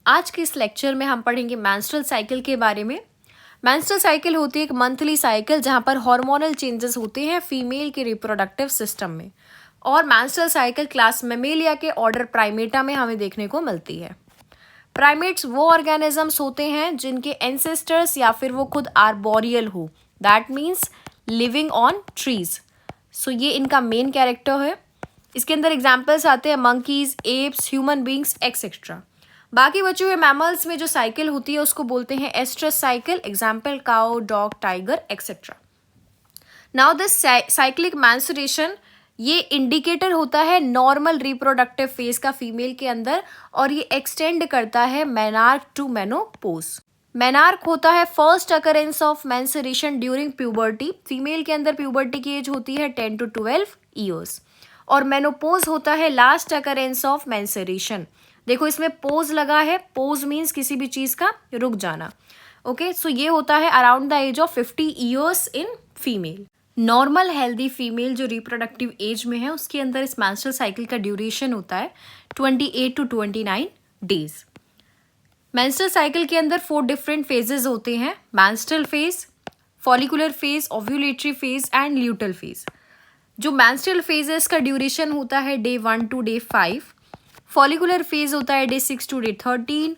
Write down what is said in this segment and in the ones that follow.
आज के इस लेक्चर में हम पढ़ेंगे मेंस्ट्रुअल साइकिल के बारे में। मेंस्ट्रुअल साइकिल होती है एक मंथली साइकिल जहाँ पर हार्मोनल चेंजेस होते हैं फीमेल के रिप्रोडक्टिव सिस्टम में, और मेंस्ट्रुअल साइकिल क्लास मैमेलिया के ऑर्डर प्राइमेटा में हमें देखने को मिलती है। प्राइमेट्स वो ऑर्गेनिजम्स होते हैं जिनके एंसेस्टर्स या फिर वो खुद आर्बोरियल हो, that means living on trees. So ये इनका मेन कैरेक्टर है। इसके अंदर एग्जाम्पल्स आते हैं monkeys, apps, human beings etcetera. बाकी बचे हुए मैमल्स में जो साइकिल होती है उसको बोलते हैं estrous cycle, example cow, dog, tiger etcetera. Now this cyclic menstruation ये इंडिकेटर होता है नॉर्मल रिप्रोडक्टिव फेज का फीमेल के अंदर, और ये एक्सटेंड करता है मेनार्क टू मेनोपोज। मेनार्क होता है first occurrence of mensuration during puberty. Female के अंदर प्यूबर्टी की एज होती है 10 to 12 ईयर्स, और मेनोपोज होता है लास्ट अकरेंस ऑफ मैंसुरेशन। देखो इसमें पोज लगा है, पोज मीन्स किसी भी चीज का रुक जाना। ओके, सो ये होता है around the age of 50 years in female. Normal healthy female जो रिप्रोडक्टिव एज में है उसके अंदर इस मेंस्ट्रुअल साइकिल का ड्यूरेशन होता है 28 to 29 डेज। मेंस्ट्रुअल साइकिल के अंदर 4 डिफरेंट फेजेस होते हैं: menstrual phase, follicular phase, ovulatory phase and luteal phase. जो मेंस्ट्रुअल फेज है इसका ड्यूरेशन होता है day 1 to day 5। Follicular phase होता है day 6 to day 13।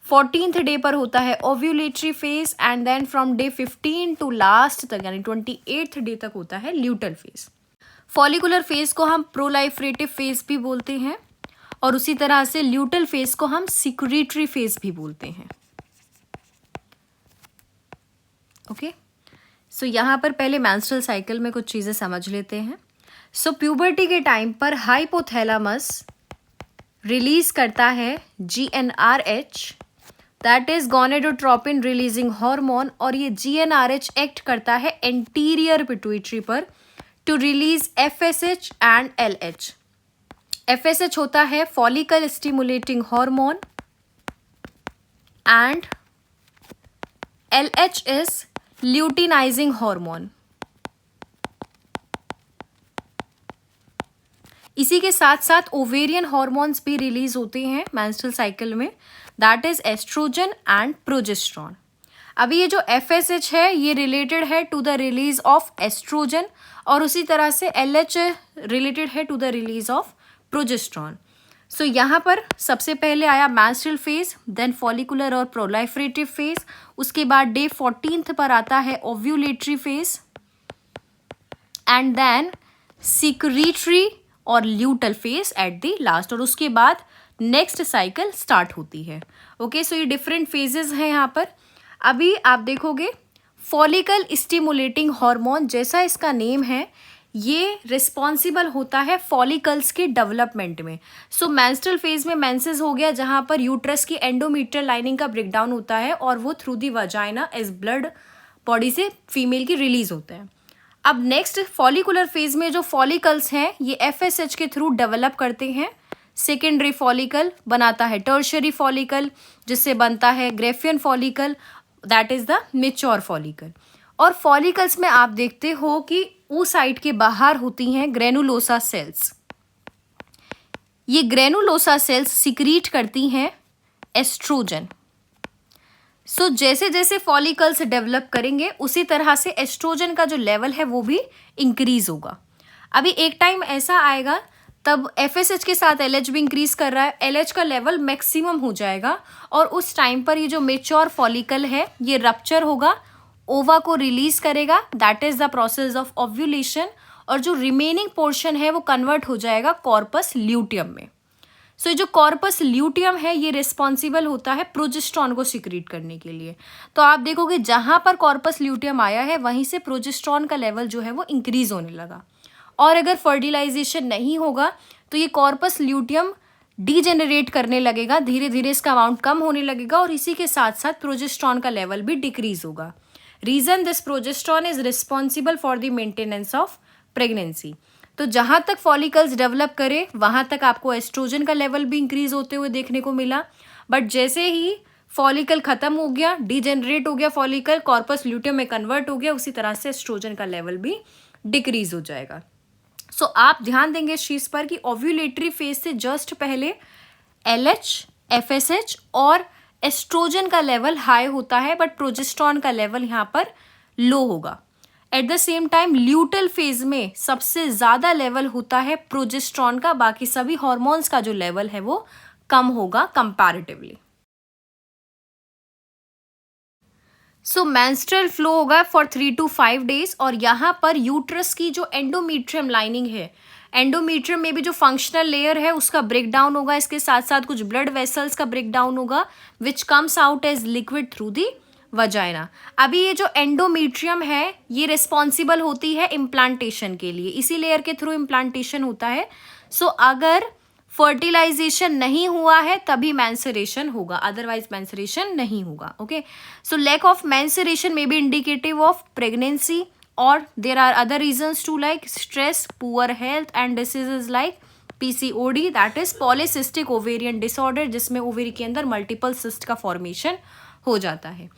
14th day पर होता है ovulatory phase, and then from day 15 to last तक यानी 28th डे तक होता है ल्यूटल फेज। फॉलिकुलर फेज को हम प्रोलाइफरेटिव फेज भी बोलते हैं, और उसी तरह से ल्यूटल फेज को हम सिक्रीटरी फेज भी बोलते हैं। ओके, सो यहाँ पर पहले मेंस्ट्रुअल साइकिल में कुछ चीजें समझ लेते हैं। सो प्यूबर्टी के टाइम पर हाइपोथैलेमस रिलीज करता है GnRH, that is gonadotropin releasing hormone, और ये GnRH एक्ट करता है एंटीरियर पिट्यूटरी पर to release FSH and LH। FSH होता है follicle stimulating hormone and LH is luteinizing hormone. इसी के साथ साथ ओवेरियन हार्मोन्स भी रिलीज होते हैं मेंस्ट्रुअल साइकिल में, that is estrogen and progesterone. अभी ये जो FSH है ये रिलेटेड है to the release of estrogen, और उसी तरह से LH रिलेटेड है to the release of progesterone. So यहाँ पर सबसे पहले आया मेंस्ट्रुअल फेज, देन फॉलिकुलर और प्रोलाइफरेटिव फेज, उसके बाद डे 14th पर आता है ovulatory phase, and then secretory और luteal phase at the last, और उसके बाद नेक्स्ट साइकिल स्टार्ट होती है। ओके, सो ये डिफरेंट फेजेस हैं यहाँ पर। अभी आप देखोगे फॉलिकल स्टिमुलेटिंग हार्मोन, जैसा इसका नेम है, ये रिस्पॉन्सिबल होता है फॉलिकल्स के डेवलपमेंट में। सो मेंस्ट्रुअल फेज में मेंसेस हो गया जहाँ पर यूट्रस की एंडोमेट्रियल लाइनिंग का ब्रेकडाउन होता है, और वो through the vagina as blood body से फीमेल की रिलीज होते हैं। अब नेक्स्ट फॉलिकुलर फेज में जो फॉलिकल्स हैं ये FSH के थ्रू डेवलप करते हैं। सेकेंडरी फॉलिकल बनाता है टर्शियरी फॉलिकल, जिससे बनता है Graafian follicle, that is the mature follicle. और फॉलिकल्स में आप देखते हो कि oocyte के बाहर होती हैं ग्रेनुलोसा सेल्स। ये ग्रेनुलोसा सेल्स सिक्रीट करती हैं एस्ट्रोजन। सो जैसे जैसे फॉलिकल्स डेवलप करेंगे उसी तरह से एस्ट्रोजन का जो लेवल है वो भी इंक्रीज होगा। अभी एक टाइम ऐसा आएगा तब FSH के साथ LH भी इंक्रीज कर रहा है, LH का लेवल मैक्सिमम हो जाएगा, और उस टाइम पर ये जो मेच्योर फॉलिकल है ये रप्चर होगा, ओवा को रिलीज करेगा, that is the process of ovulation, और जो रिमेनिंग पोर्शन है वो कन्वर्ट हो जाएगा कॉर्पस ल्यूटियम में। सो ये जो कॉर्पस ल्यूटियम है ये रिस्पॉन्सिबल होता है प्रोजेस्ट्रॉन को सिक्रीट करने के लिए। तो आप देखोगे जहाँ पर कॉर्पस ल्यूटियम आया है वहीं से प्रोजेस्ट्रॉन का लेवल जो है वो इंक्रीज होने लगा, और अगर फर्टिलाइजेशन नहीं होगा तो ये कॉर्पस ल्यूटियम डीजेनरेट करने लगेगा, धीरे धीरे इसका अमाउंट कम होने लगेगा, और इसी के साथ साथ प्रोजेस्ट्रॉन का लेवल भी डिक्रीज होगा। Reason this progesterone is responsible for the maintenance of pregnancy. तो जहाँ तक फॉलिकल्स डेवलप करे वहाँ तक आपको एस्ट्रोजन का लेवल भी इंक्रीज होते हुए देखने को मिला, बट जैसे ही फॉलिकल खत्म हो गया, डीजेनरेट हो गया फॉलिकल, कॉर्पस ल्यूटियम में कन्वर्ट हो गया, उसी तरह से एस्ट्रोजन का लेवल भी डिक्रीज हो जाएगा। सो आप ध्यान देंगे इस चीज पर कि ओव्यूलेटरी फेज से जस्ट पहले LH FSH और एस्ट्रोजन का लेवल हाई होता है बट प्रोजेस्टेरॉन का लेवल यहाँ पर लो होगा। At the same time luteal phase में सबसे ज़्यादा लेवल होता है प्रोजेस्टेरॉन का, बाकी सभी हॉर्मोन्स का जो लेवल है वो कम होगा कंपैरेटिवली। सो मेंस्ट्रुअल फ्लो होगा फॉर 3 to 5 days और यहाँ पर यूट्रस की जो एंडोमेट्रियम लाइनिंग है, एंडोमेट्रियम में भी जो फंक्शनल लेयर है उसका ब्रेक डाउन होगा, इसके साथ साथ कुछ ब्लड वेसल्स का ब्रेक डाउन होगा which comes out as liquid through the vagina. अभी ये जो एंडोमेट्रियम है ये रिस्पॉन्सिबल होती है इम्प्लांटेशन के लिए, इसी लेयर के थ्रू इम्प्लांटेशन होता है। सो अगर फर्टिलाइजेशन नहीं हुआ है तभी मैंसरेशन होगा, अदरवाइज मैंसरेशन नहीं होगा। Okay, so lack of menstruation may be indicative of pregnancy और there are other reasons to like stress, poor health and diseases like PCOD, that is polycystic ovarian disorder, जिसमें ovary के अंदर multiple cyst का formation हो जाता है।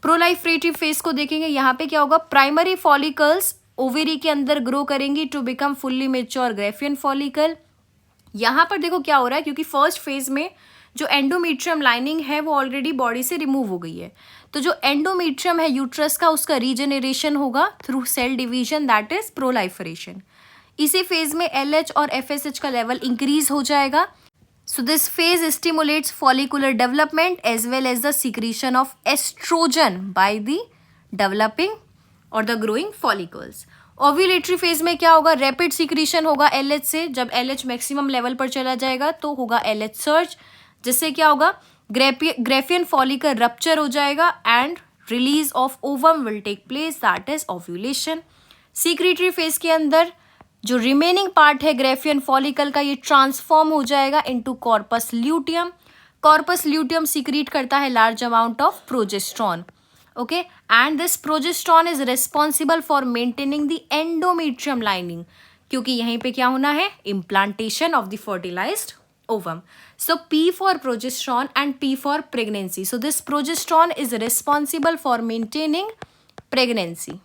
प्रोलाइफरेटिव phase को देखेंगे, यहाँ पे क्या होगा, प्राइमरी फॉलिकल्स ओवेरी के अंदर ग्रो करेंगी to become fully mature Graafian follicle. यहाँ पर देखो क्या हो रहा है, क्योंकि फर्स्ट फेज में जो एंडोमेट्रियम लाइनिंग है वो ऑलरेडी बॉडी से रिमूव हो गई है, तो जो एंडोमेट्रियम है यूट्रस का उसका रीजनरेशन होगा through cell division, that is proliferation. इसी फेज में LH और FSH का लेवल इंक्रीज हो जाएगा। So this phase stimulates follicular development as well as the secretion of estrogen by the developing or the growing follicles. Ovulatory phase में क्या होगा, rapid secretion होगा LH से, जब LH मैक्सिमम लेवल पर चला जाएगा तो होगा LH सर्ज, जिससे क्या होगा, ग्रेफियन फॉलिकल रप्चर हो जाएगा and release of ovum will take place, that is ovulation. Secretory phase के अंदर जो रिमेनिंग पार्ट है ग्रेफियन फॉलिकल का ये ट्रांसफॉर्म हो जाएगा into corpus luteum. Corpus luteum secrete करता है large amount of progesterone, okay, and this progesterone is responsible for maintaining the endometrium lining, क्योंकि यहीं पे क्या होना है, implantation of the fertilized ovum. So P for progesterone and P for pregnancy. So this progesterone is responsible for maintaining pregnancy.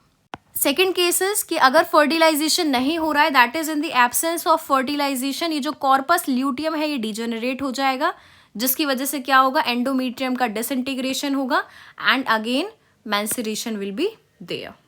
Second cases कि अगर fertilization नहीं हो रहा है, that is in the absence of fertilization, ये जो corpus luteum है ये डिजेनरेट हो जाएगा, जिसकी वजह से क्या होगा, एंडोमेट्रियम का डिसइंटीग्रेशन होगा and again menstruation will be there.